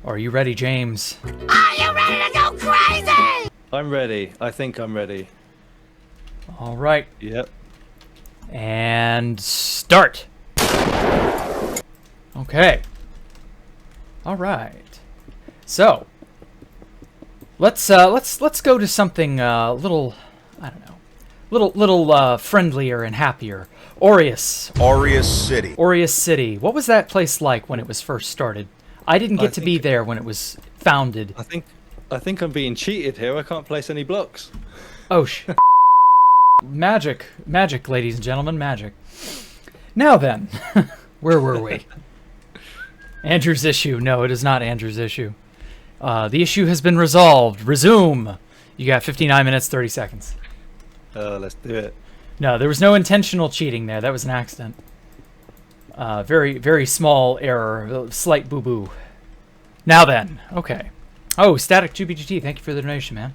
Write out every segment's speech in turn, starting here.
Are you ready, James? Are you ready to go crazy? I'm ready. I think I'm ready. All right. Yep. And start. Okay. All right. So, let's go to something little, I don't know, little friendlier and happier. Aureus City. Aureus City. What was that place like when it was first started? I didn't get to be there when it was founded. I think I'm being cheated here. I can't place any blocks. Oh Magic, ladies and gentlemen, magic. Now then, where were we? Andrew's issue. No, it is not Andrew's issue. The issue has been resolved. Resume. You got 59 minutes, 30 seconds. Let's do it. No, there was no intentional cheating there. That was an accident. Very, very small error. Slight boo-boo. Now then. Okay. Oh, Static 2BGT, thank you for the donation, man.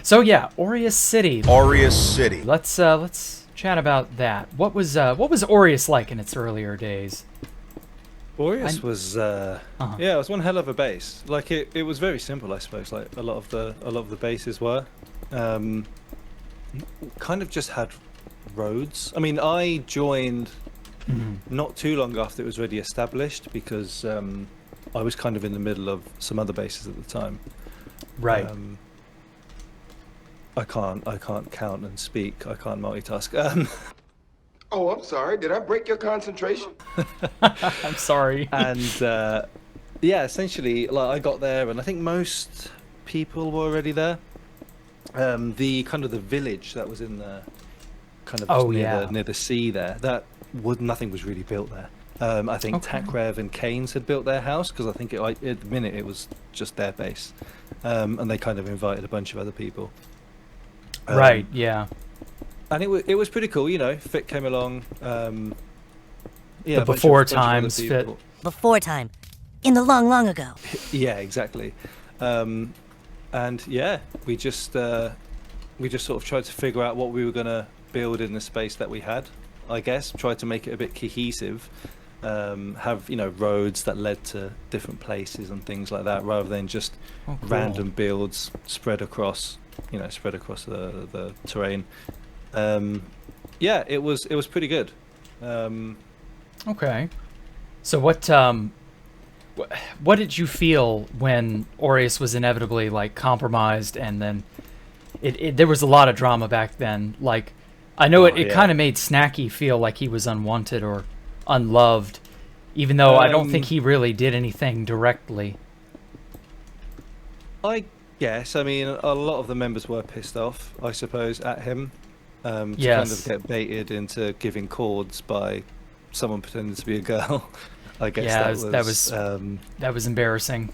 So yeah, Aureus City. City. Let's chat about that. What was Aureus like in its earlier days? Aureus was yeah, it was one hell of a base. Like it was very simple, I suppose. Like a lot of the bases were, kind of just had roads. I mean, I joined not too long after it was already established because I was kind of in the middle of some other bases at the time. Right. I can't count and speak. I can't multitask. Oh, I'm sorry. Did I break your concentration? I'm sorry. And yeah, essentially, like I got there, and I think most people were already there. The kind of the village that was in the kind of just near the sea there. Nothing was really built there. I think Takrev and Keynes had built their house because I think at the minute it was just their base, and they kind of invited a bunch of other people. Right. Yeah. And it was pretty cool, you know. Fit came along. Yeah, the before times Fit. Before time, in the long, long ago. Yeah, exactly. And yeah, we just sort of tried to figure out what we were gonna build in the space that we had. I guess tried to make it a bit cohesive. Have roads that led to different places and things like that, rather than just random builds spread across the terrain. Yeah, it was pretty good. Okay. So what did you feel when Aureus was inevitably like compromised, and then there was a lot of drama back then. Like, I know it kind of made Snacky feel like he was unwanted or unloved, even though I don't think he really did anything directly. I guess. I mean, a lot of the members were pissed off, I suppose, at him. To kind of get baited into giving chords by someone pretending to be a girl. I guess that was embarrassing.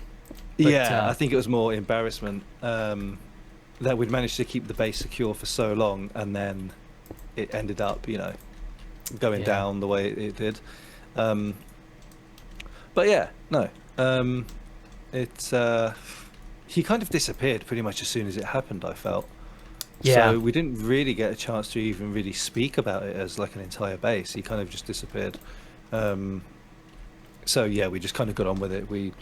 But, I think it was more embarrassment that we'd managed to keep the base secure for so long, and then it ended up, going down the way it did. But yeah, no, he kind of disappeared pretty much as soon as it happened, I felt. Yeah. So we didn't really get a chance to even really speak about it as like an entire base. He kind of just disappeared. So yeah, we just kind of got on with it. We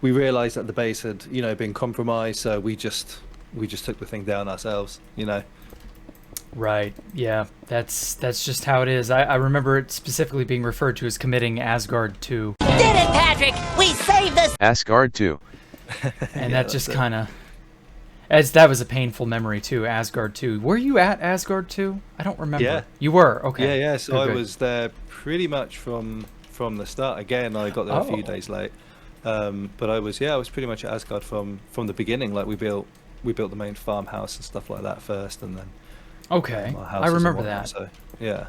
realized that the base had, been compromised, so we just took the thing down ourselves, Right. Yeah. That's just how it is. I remember it specifically being referred to as committing Asgard 2. Did it, Patrick? We saved this. Asgard 2. And that just kind of, that was a painful memory too. Asgard 2. Were you at Asgard 2? I don't remember. Yeah. You were. Okay. Yeah. So I was there pretty much from the start. Again, I got there a few days late. But I was pretty much at Asgard from the beginning. Like we built the main farmhouse and stuff like that first, and then I remember that. So yeah.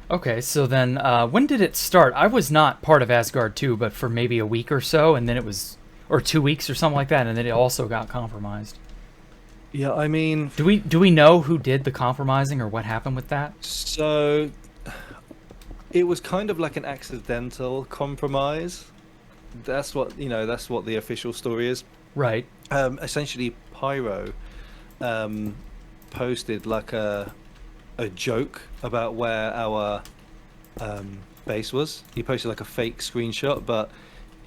Okay, so then when did it start? I was not part of Asgard 2, but for maybe a week or so, and then it was, or 2 weeks or something like that, and then it also got compromised. Yeah, I mean, do we know who did the compromising or what happened with that? So it was kind of like an accidental compromise. That's what the official story is. Right. Essentially, Pyro posted like a joke about where our base was. He posted like a fake screenshot, but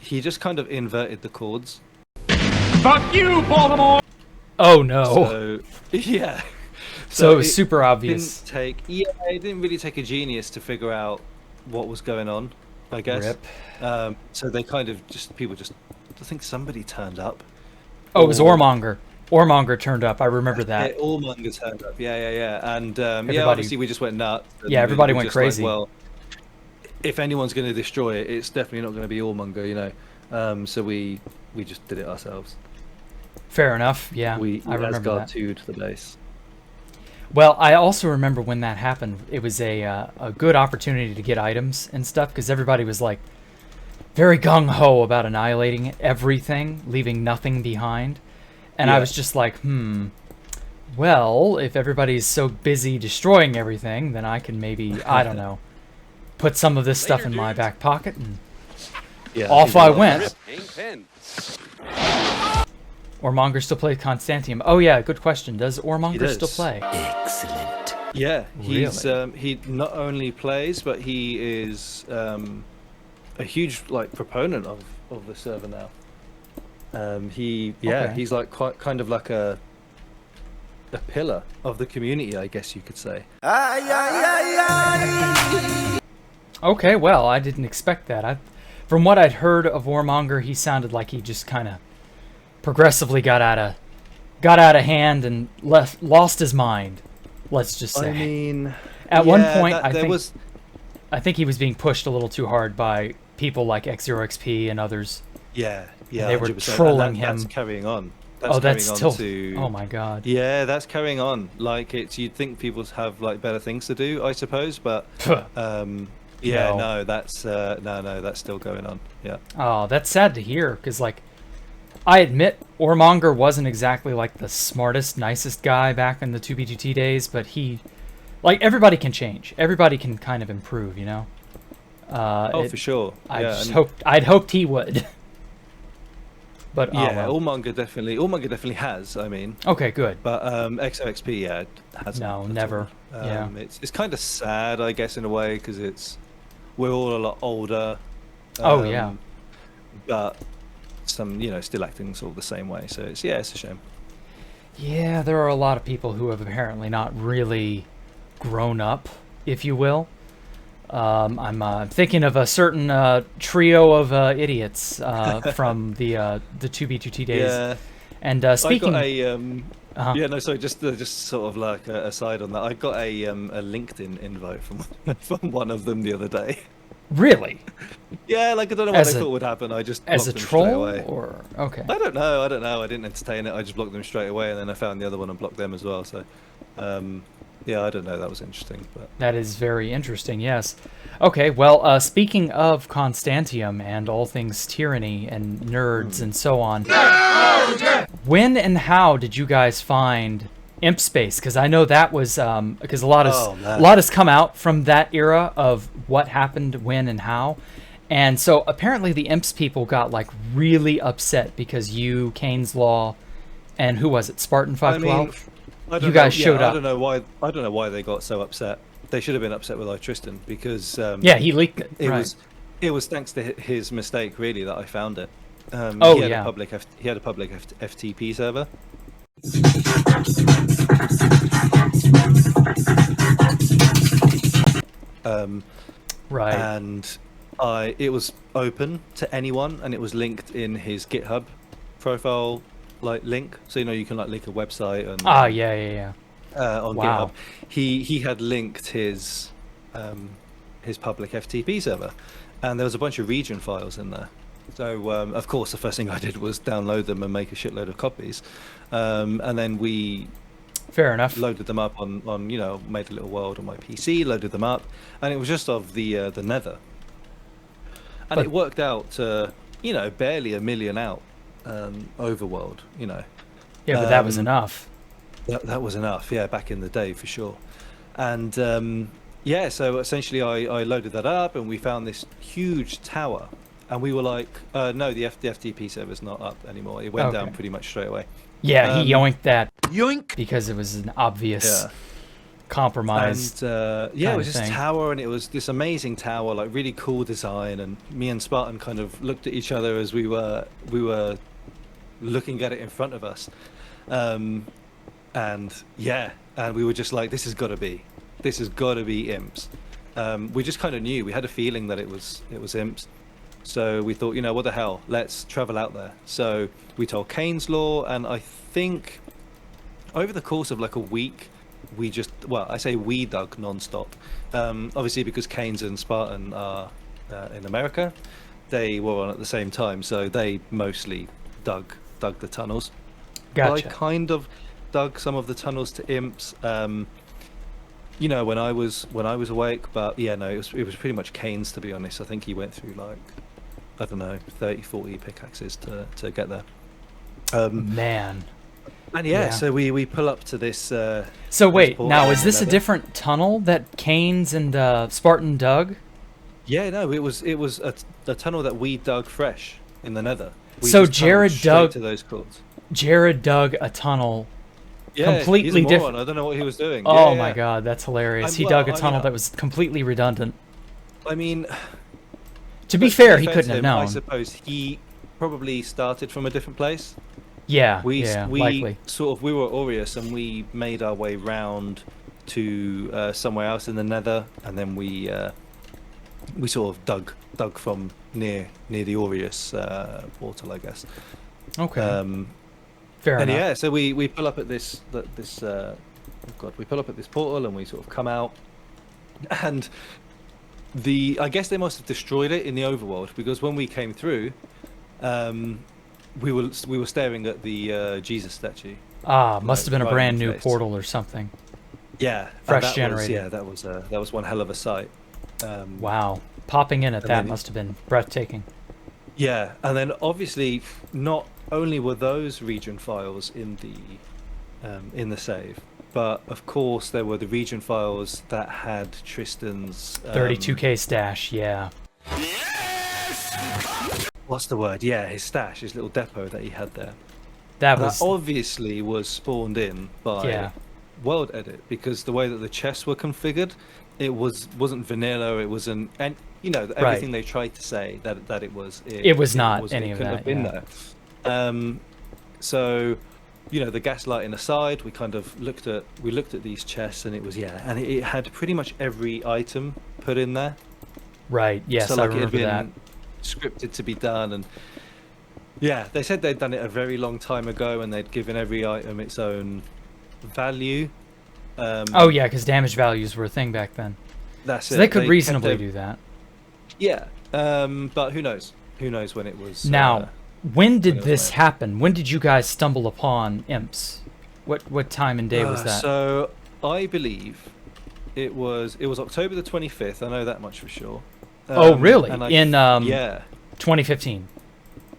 he just kind of inverted the chords. Fuck you, Baltimore! Oh no. So yeah. So it was super obvious. It didn't really take a genius to figure out what was going on, I guess. Rip. So they kind of people just, I think somebody turned up. Oh, it was Ormonger. Ormonger turned up. I remember that. Yeah, Ormonger turned up. Yeah. And Everybody- obviously we just went nuts. Yeah, everybody went just like, crazy. well, if anyone's going to destroy it, it's definitely not going to be Ormonger, you know. So we just did it ourselves. Fair enough. Yeah, We I remember Asgard that. 2'd the base. Well, I also remember when that happened. It was a good opportunity to get items and stuff because everybody was like very gung ho about annihilating everything, leaving nothing behind. And I Yeah. was just like, well, if everybody's so busy destroying everything, then I can maybe, I don't know, put some of this stuff in my back pocket, and Yeah, off I went. Ain't pen. Ormonger still plays Constantium. Oh yeah, good question. Does Ormonger does. still play? Yeah, he's Really? he not only plays, but he is a huge proponent of the server now. Okay. He's like quite kind of like a pillar of the community, I guess you could say. Okay, well, I didn't expect that. From what I'd heard of Ormonger, he sounded like he just kind of progressively got out of hand and lost his mind. Let's just say. I mean, At one yeah, point, that I think he was being pushed a little too hard by people like X0XP and others. yeah, They were 100%. trolling And that's him. carrying on. That's carrying still. on to, Oh my god. Yeah, that's carrying on. Like you'd think people have like better things to do, I suppose, but yeah, No. no, that's no, that's still going on. Yeah. Oh, that's sad to hear, because, like, I admit Ormonger wasn't exactly, like, the smartest, nicest guy back in the 2B2T days, but he... Like, everybody can change. Everybody can kind of improve, you know? For sure. I'd hoped he would. But, oh, Yeah, well. Ormonger definitely has, I mean. Okay, good. But XOXP, yeah, hasn't. No, at never. all. Yeah. It's kind of sad, I guess, in a way, because we're all a lot older. Oh, yeah. But some, still acting sort of the same way. So it's a shame. Yeah, there are a lot of people who have apparently not really grown up, if you will. I'm thinking of a certain trio of idiots from the 2B2T days. Yeah. And speaking, I got Uh-huh. Yeah, no, sorry, just sort of like a aside on that. I got a LinkedIn invite from one of them the other day. really, Yeah, like I don't know what As they a- thought would happen. I just as a blocked them straight troll, away. or okay? I don't know. I didn't entertain it. I just blocked them straight away, and then I found the other one and blocked them as well. So, yeah, I don't know. That was interesting, but That is very interesting, yes. Okay, well, speaking of Constantium and all things tyranny and nerds and so on, when and how did you guys find Imp Space? Because I know that was because a lot has come out from that era of what happened, when, and how. And so apparently the Imps people got like really upset because you, Kane's Law, and who was it, Spartan 512? I don't You guys know, showed up. I don't know why they got so upset. They should have been upset with Tristan because Yeah, he leaked it. It was thanks to his mistake really that I found it. Oh, he had yeah. He had a public FTP server. Right. And it was open to anyone, and it was linked in his GitHub profile link. So you can link a website and Yeah. on Wow. GitHub. He had linked his public FTP server, and there was a bunch of region files in there. So of course the first thing I did was download them and make a shitload of copies, and then we Fair enough. loaded them up on made a little world on my PC, loaded them up, and it was just of the Nether, and But- it worked out to barely 1 million out overworld. Yeah, but that was enough. That was enough, yeah, back in the day for sure. And yeah, so essentially I loaded that up, and we found this huge tower, and we were like, no, the FTP server's not up anymore. It went down Okay. pretty much straight away. Yeah, he yoinked that Yoink! because it was an obvious Yeah. compromised. And yeah, it was of this thing. tower, and it was this amazing tower, like really cool design. And me and Spartan kind of looked at each other as we were looking at it in front of us. And yeah, and we were just like, this has got to be imps. We just kind of knew, we had a feeling that it was imps. So we thought, what the hell, let's travel out there. So we told Kane's Law, and I think over the course of like a week, we dug non-stop. Obviously because Kane's and Spartan are in America, they were on at the same time, so they mostly dug the tunnels. Gotcha. I kind of dug some of the tunnels to imps, when I was awake, but yeah, no, it was pretty much Kane's, to be honest. I think he went through like, I don't know, 30-40 pickaxes to get there. Man. And yeah, so we pull up to this. So wait, portal now in is the this a Nether. different tunnel that Kane's and Spartan dug? Yeah, no, it was a tunnel that we dug fresh in the Nether. We So just tunneled Jared straight dug- to those cords. Jared dug a tunnel. Yeah, Completely he's a different- moron. I don't know what he was doing. Oh Yeah, my yeah. god, that's hilarious. He Well, dug a I mean, tunnel that was completely redundant. I mean, To be but fair, he to couldn't have him, I known. suppose he probably started from a different place. Yeah, We likely. we were Aureus, and we made our way round to somewhere else in the Nether, and then we sort of dug from near the Aureus portal, I guess. Okay. Fair And enough. yeah, so we pull up at we pull up at this portal, and we sort of come out, and I guess they must have destroyed it in the overworld, because when we came through, we were staring at the Jesus statue. Must have been a right in brand the new face. portal or something. Yeah, and Fresh that generated. Was, that was one hell of a sight. Wow. Popping in at And that then- must have been breathtaking. Yeah, and then obviously not only were those region files in the save, but of course there were the region files that had Tristan's 32k stash, yeah. what's the word? Yeah, his stash, his little depot that he had there. That That was obviously was spawned in by Yeah. World Edit, because the way that the chests were configured, it wasn't vanilla. It wasn't, and everything they tried to say that it was. It was not any of couldn't that, have been yeah. there. So, the gaslighting aside, we looked at these chests, and it was and it had pretty much every item put in there. right. Yes, So I like it had remember been that. scripted to be done, and yeah, they said they'd done it a very long time ago, and they'd given every item its own value. Oh yeah, because damage values were a thing back then. That's So it. they could kept reasonably their- do that. Yeah, but who knows? Who knows when it was? Now, when did it was this made. happen? When did you guys stumble upon imps? What time and day was that? So I believe it was October the 25th. I know that much for sure. Oh, really? and In, yeah, 2015.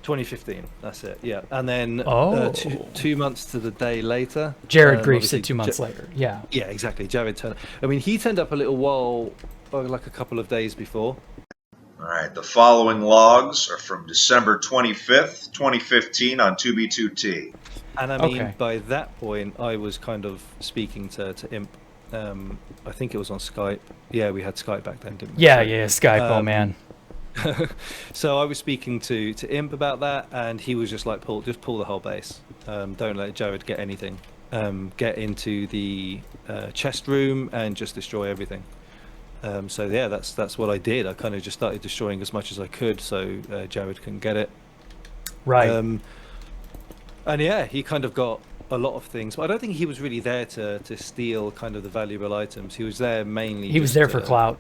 2015. That's it. Yeah, and then Oh. two months to the day later, Jared Grief obviously said 2 months later. Yeah. Yeah, exactly. Jared turned. I mean, he turned up a little while, like a couple of days before. All right, the following logs are from December 25th, 2015 on 2B2T. And I mean, Okay. by that point, I was kind of speaking to Imp. I think it was on Skype. Yeah, we had Skype back then, didn't we? Yeah, So- yeah, Skype. Oh man. So I was speaking to Imp about that, and he was just like, pull the whole base. Don't let Jared get anything. Get into the chest room and just destroy everything. So yeah, that's what I did. I kind of just started destroying as much as I could, so Jared couldn't get it. Right. And yeah, he kind of got a lot of things, but I don't think he was really there to steal kind of the valuable items. He was there mainly. he was just there for to- clout.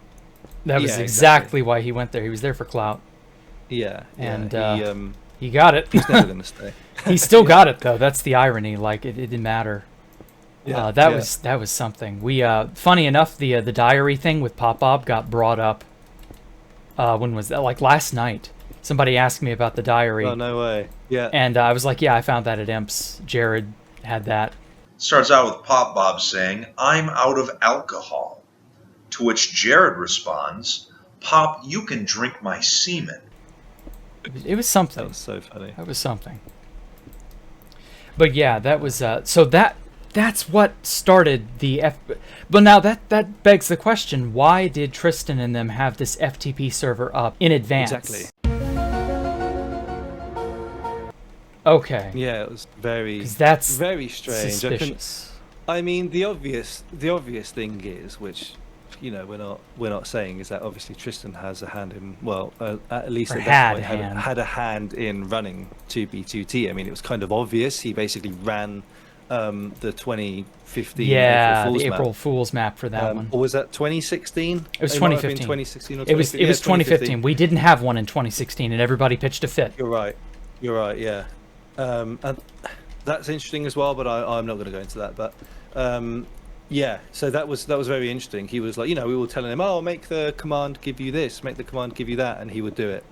That was Yeah, exactly why he went there. He was there for clout. Yeah, And, yeah, He got it. he's never gonna stay. He still got it though. That's the irony. Like it didn't matter. Yeah, that yeah. was something. We funny enough, the diary thing with Pop Bob got brought up. When was that? Like last night. Somebody asked me about the diary, Oh no way. Yeah. and I was like, "Yeah, I found that at Imps. Jared had that." Starts out with Pop Bob saying, "I'm out of alcohol." To which Jared responds, "Pop, you can drink my semen." It was something. That was so funny. That was something. But yeah, that was so that That's what started the But now that begs the question: why did Tristan and them have this FTP server up in advance? Exactly. Okay. Yeah, it was very 'Cause that's very strange. suspicious. I mean, the obvious thing is, which we're not saying, is that obviously Tristan has a hand in, well, at least Or at that had point had a hand in running 2B2T. I mean, it was kind of obvious. He basically ran the 2015 Yeah, April Fool's the map. April Fool's map for that one. Or was that 2016? It was It might have 2015. been 2016 or It was 2015. 2015. We didn't have one in 2016, and everybody pitched a fit. You're right. Yeah. And that's interesting as well, but I'm not going to go into that. But yeah, so that was very interesting. He was like, we were telling him, oh, make the command give you this, make the command give you that, and he would do it.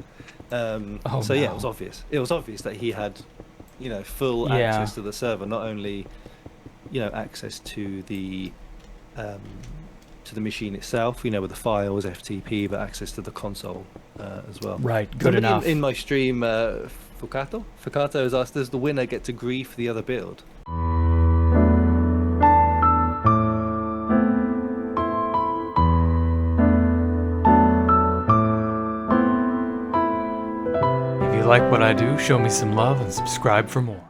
So yeah, it was obvious. It was obvious that he had, full access to the server, not only, access to the machine itself, with the files, FTP, but access to the console as well. Right, good enough. In my stream, Fukato has asked, does the winner get to grief the other build? If you like what I do, show me some love and subscribe for more.